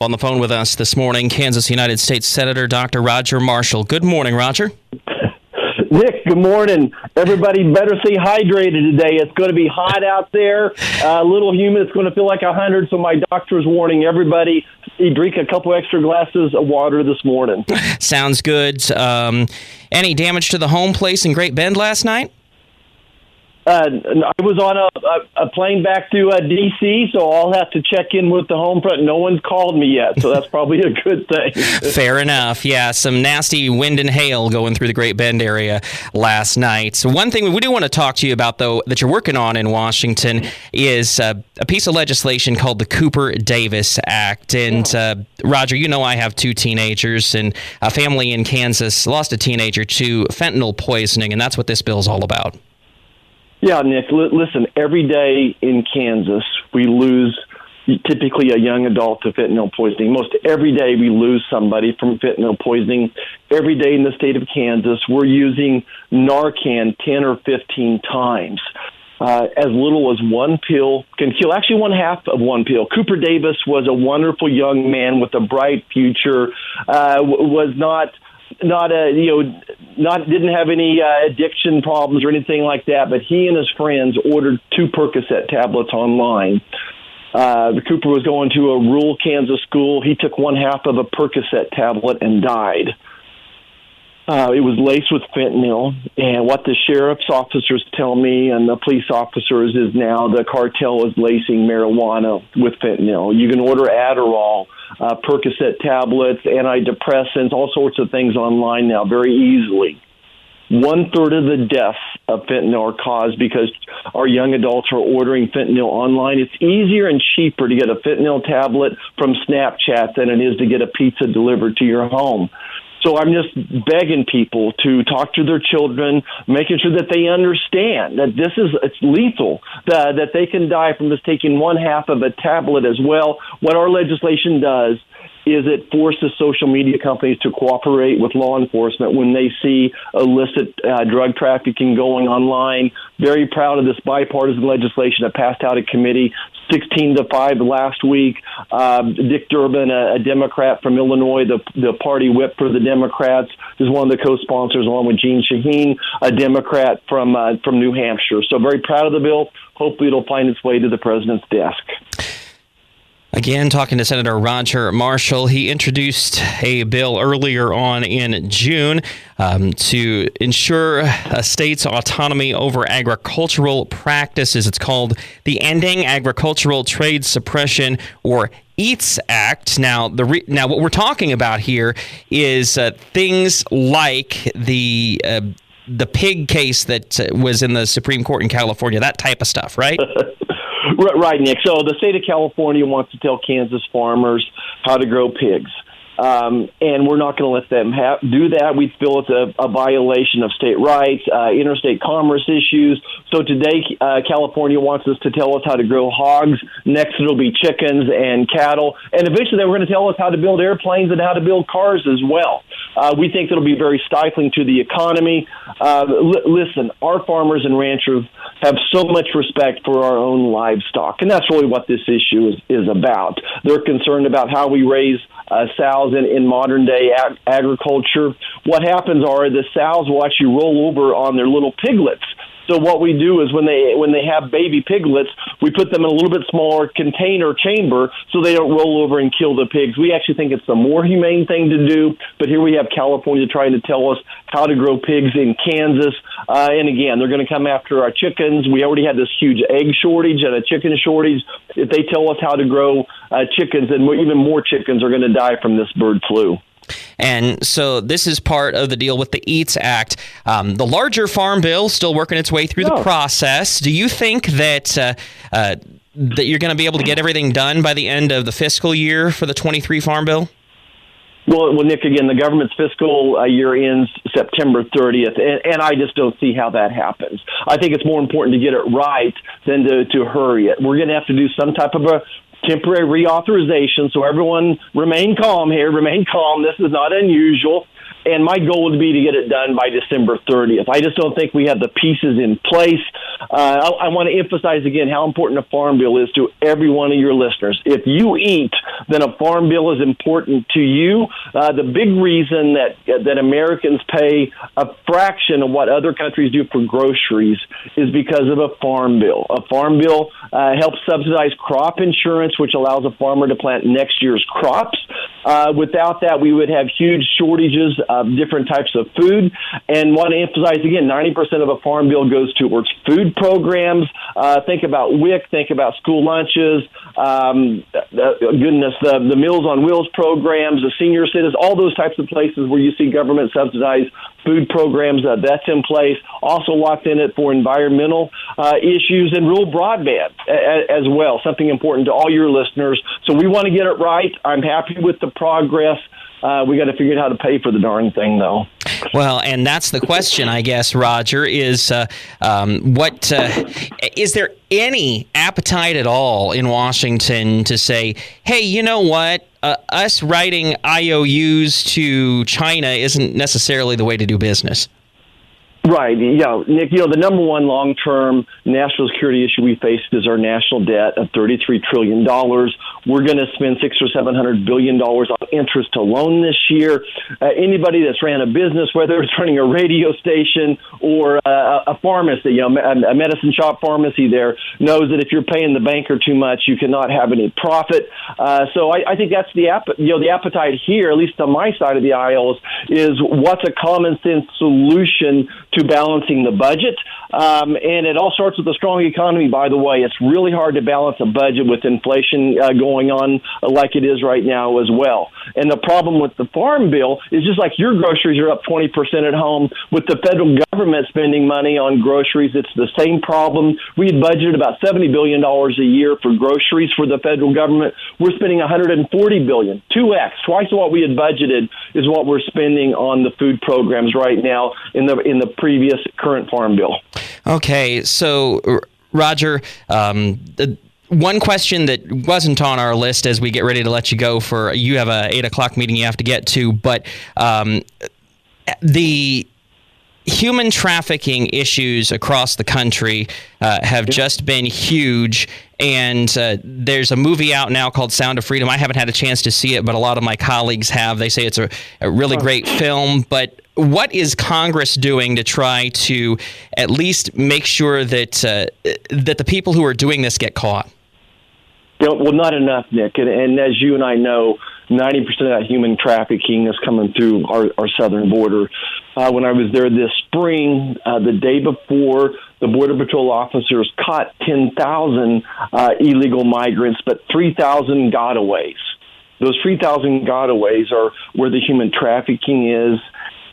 On the phone with us this morning, Kansas United States Senator Dr. Roger Marshall. Good morning, Roger. Nick, good morning. Everybody better stay hydrated today. It's going to be hot out there, a little humid. It's going to feel like 100, so my doctor is warning everybody to drink a couple extra glasses of water this morning. Sounds good. Any damage to the home place in Great Bend last night? I was on a plane back to D.C., so I'll have to check in with the home front. No one's called me yet, so that's probably a good thing. Fair enough. Yeah, some nasty wind and hail going through the Great Bend area last night. So one thing we do want to talk to you about, though, that you're working on in Washington is a piece of legislation called the Cooper-Davis Act. And, Roger, you know I have two teenagers, and a family in Kansas lost a teenager to fentanyl poisoning, and that's what this bill is all about. Yeah, Nick, listen, every day in Kansas, we lose typically a young adult to fentanyl poisoning. Most every day we lose somebody from fentanyl poisoning. Every day in the state of Kansas, we're using Narcan 10 or 15 times. As little as one pill can kill, actually one half of one pill. Cooper Davis was a wonderful young man with a bright future, didn't have any addiction problems or anything like that, but he and his friends ordered 2 Percocet tablets online. Cooper was going to a rural Kansas school. He took one half of a Percocet tablet and died. It was laced with fentanyl, and what the sheriff's officers tell me and the police officers is now the cartel is lacing marijuana with fentanyl. You can order Adderall, Percocet tablets, antidepressants, all sorts of things online now very easily. 1/3 of the deaths of fentanyl are caused because our young adults are ordering fentanyl online. It's easier and cheaper to get a fentanyl tablet from Snapchat than it is to get a pizza delivered to your home. So I'm just begging people to talk to their children, making sure that they understand that it's lethal, that they can die from just taking one half of a tablet as well. What our legislation does is it forces social media companies to cooperate with law enforcement when they see illicit drug trafficking going online. Very proud of this bipartisan legislation that passed out of committee, 16-5 last week. Dick Durbin, a Democrat from Illinois, the party whip for the Democrats, is one of the co-sponsors, along with Jeanne Shaheen, a Democrat from New Hampshire. So very proud of the bill. Hopefully it'll find its way to the president's desk. Again, talking to Senator Roger Marshall, he introduced a bill earlier on in June to ensure a state's autonomy over agricultural practices. It's called the Ending Agricultural Trade Suppression, or EATS Act. Now, what we're talking about here is things like the pig case that was in the Supreme Court in California, that type of stuff, right? Right, Nick. So the state of California wants to tell Kansas farmers how to grow pigs. And we're not going to let them do that. We feel it's a violation of state rights, interstate commerce issues. So today, California wants us to tell us how to grow hogs. Next, it'll be chickens and cattle. And eventually, they're going to tell us how to build airplanes and how to build cars as well. We think it'll be very stifling to the economy. Listen, our farmers and ranchers have so much respect for our own livestock, and that's really what this issue is about. They're concerned about how we raise sows in modern-day agriculture. What happens are the sows will actually roll over on their little piglets. So what we do is when they have baby piglets, we put them in a little bit smaller container chamber so they don't roll over and kill the pigs. We actually think it's the more humane thing to do, but here we have California trying to tell us how to grow pigs in Kansas. And again, they're going to come after our chickens. We already had this huge egg shortage and a chicken shortage. If they tell us how to grow chickens, then even more chickens are going to die from this bird flu. And so this is part of the deal with the EATS Act. The larger farm bill still working its way through the process. Do you think that you're going to be able to get everything done by the end of the fiscal year for the 23 farm bill? Well, Nick, again, the government's fiscal year ends September 30th, and I just don't see how that happens. I think it's more important to get it right than to hurry it. We're going to have to do some type of a temporary reauthorization, so everyone remain calm here. Remain calm. This is not unusual. And my goal would be to get it done by December 30th. I just don't think we have the pieces in place. I want to emphasize again how important a farm bill is to every one of your listeners. If you eat, then a farm bill is important to you. The big reason that Americans pay a fraction of what other countries do for groceries is because of a farm bill. A farm bill helps subsidize crop insurance, which allows a farmer to plant next year's crops. Without that, we would have huge shortages of different types of food. And want to emphasize again, 90% of a farm bill goes towards food programs. Think about WIC, think about school lunches, the Meals on Wheels programs, the senior citizens, all those types of places where you see government subsidized food programs, that's in place. Also locked in it for environmental issues and rural broadband as well, something important to all your listeners. So we want to get it right. I'm happy with the progress. We got to figure out how to pay for the darn thing, though. Well, and that's the question, I guess, Roger, is is there any appetite at all in Washington to say, hey, you know what, us writing IOUs to China isn't necessarily the way to do business? Right. Yeah, Nick, the number one long-term national security issue we face is our national debt of $33 trillion. We're going to spend $600 or $700 billion on interest alone this year. Anybody that's ran a business, whether it's running a radio station or a pharmacy, a medicine shop pharmacy there, knows that if you're paying the banker too much, you cannot have any profit. So I think that's the appetite here, at least on my side of the aisle, is what's a common sense solution to balancing the budget. And it all starts with a strong economy, by the way. It's really hard to balance a budget with inflation going on like it is right now as well. And the problem with the farm bill is just like your groceries are up 20% at home, with the federal government spending money on groceries, it's the same problem. We had budgeted about $70 billion a year for groceries for the federal government. We're spending $140 billion, 2x, twice what we had budgeted is what we're spending on the food programs right now in the previous current farm bill. Okay, so Roger, one question that wasn't on our list as we get ready to let you go, for you have a 8 o'clock meeting you have to get to, but the human trafficking issues across the country have just been huge. And there's a movie out now called Sound of Freedom. I haven't had a chance to see it, but a lot of my colleagues have. They say it's a really great film. But what is Congress doing to try to at least make sure that that the people who are doing this get caught? Well, not enough, Nick. And as you and I know, 90% of that human trafficking is coming through our southern border. When I was there this spring, the day before, the Border Patrol officers caught 10,000 illegal migrants, but 3,000 gotaways. Those 3,000 gotaways are where the human trafficking is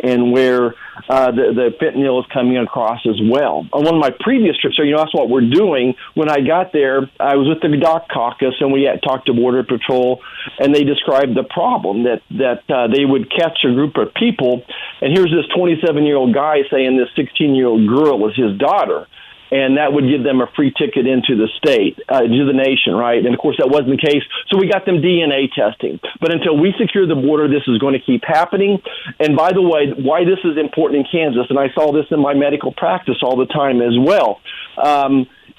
and where the fentanyl is coming across as well. On one of my previous trips, so that's what we're doing. When I got there, I was with the Doc Caucus, and we had talked to Border Patrol, and they described the problem that they would catch a group of people, and here's this 27-year-old guy saying this 16-year-old girl was his daughter. And that would give them a free ticket into the state, to the nation, right? And, of course, that wasn't the case. So we got them DNA testing. But until we secure the border, this is going to keep happening. And, by the way, why this is important in Kansas, and I saw this in my medical practice all the time as well,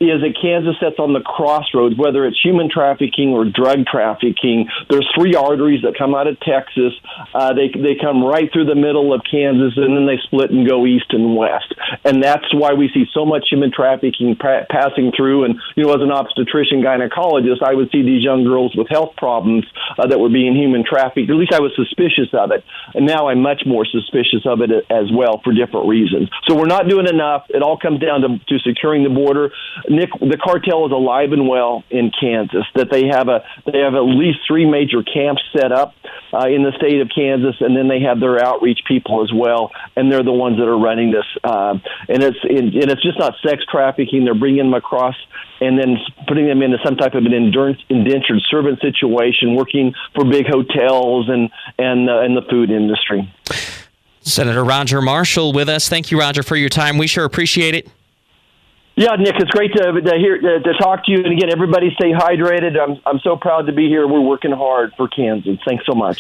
is that Kansas sits on the crossroads, whether it's human trafficking or drug trafficking. There's 3 arteries that come out of Texas. They come right through the middle of Kansas, and then they split and go east and west. And that's why we see so much human trafficking passing through. And, as an obstetrician gynecologist, I would see these young girls with health problems that were being human trafficked. At least I was suspicious of it. And now I'm much more suspicious of it as well for different reasons. So we're not doing enough. It all comes down to securing the border. Nick, the cartel is alive and well in Kansas. That they have at least 3 major camps set up in the state of Kansas, and then they have their outreach people as well, and they're the ones that are running this. And it's just not sex trafficking. They're bringing them across and then putting them into some type of an indentured servant situation, working for big hotels and the food industry. Senator Roger Marshall with us. Thank you, Roger, for your time. We sure appreciate it. Yeah, Nick, it's great to talk to you. And again, everybody stay hydrated. I'm so proud to be here. We're working hard for Kansas. Thanks so much.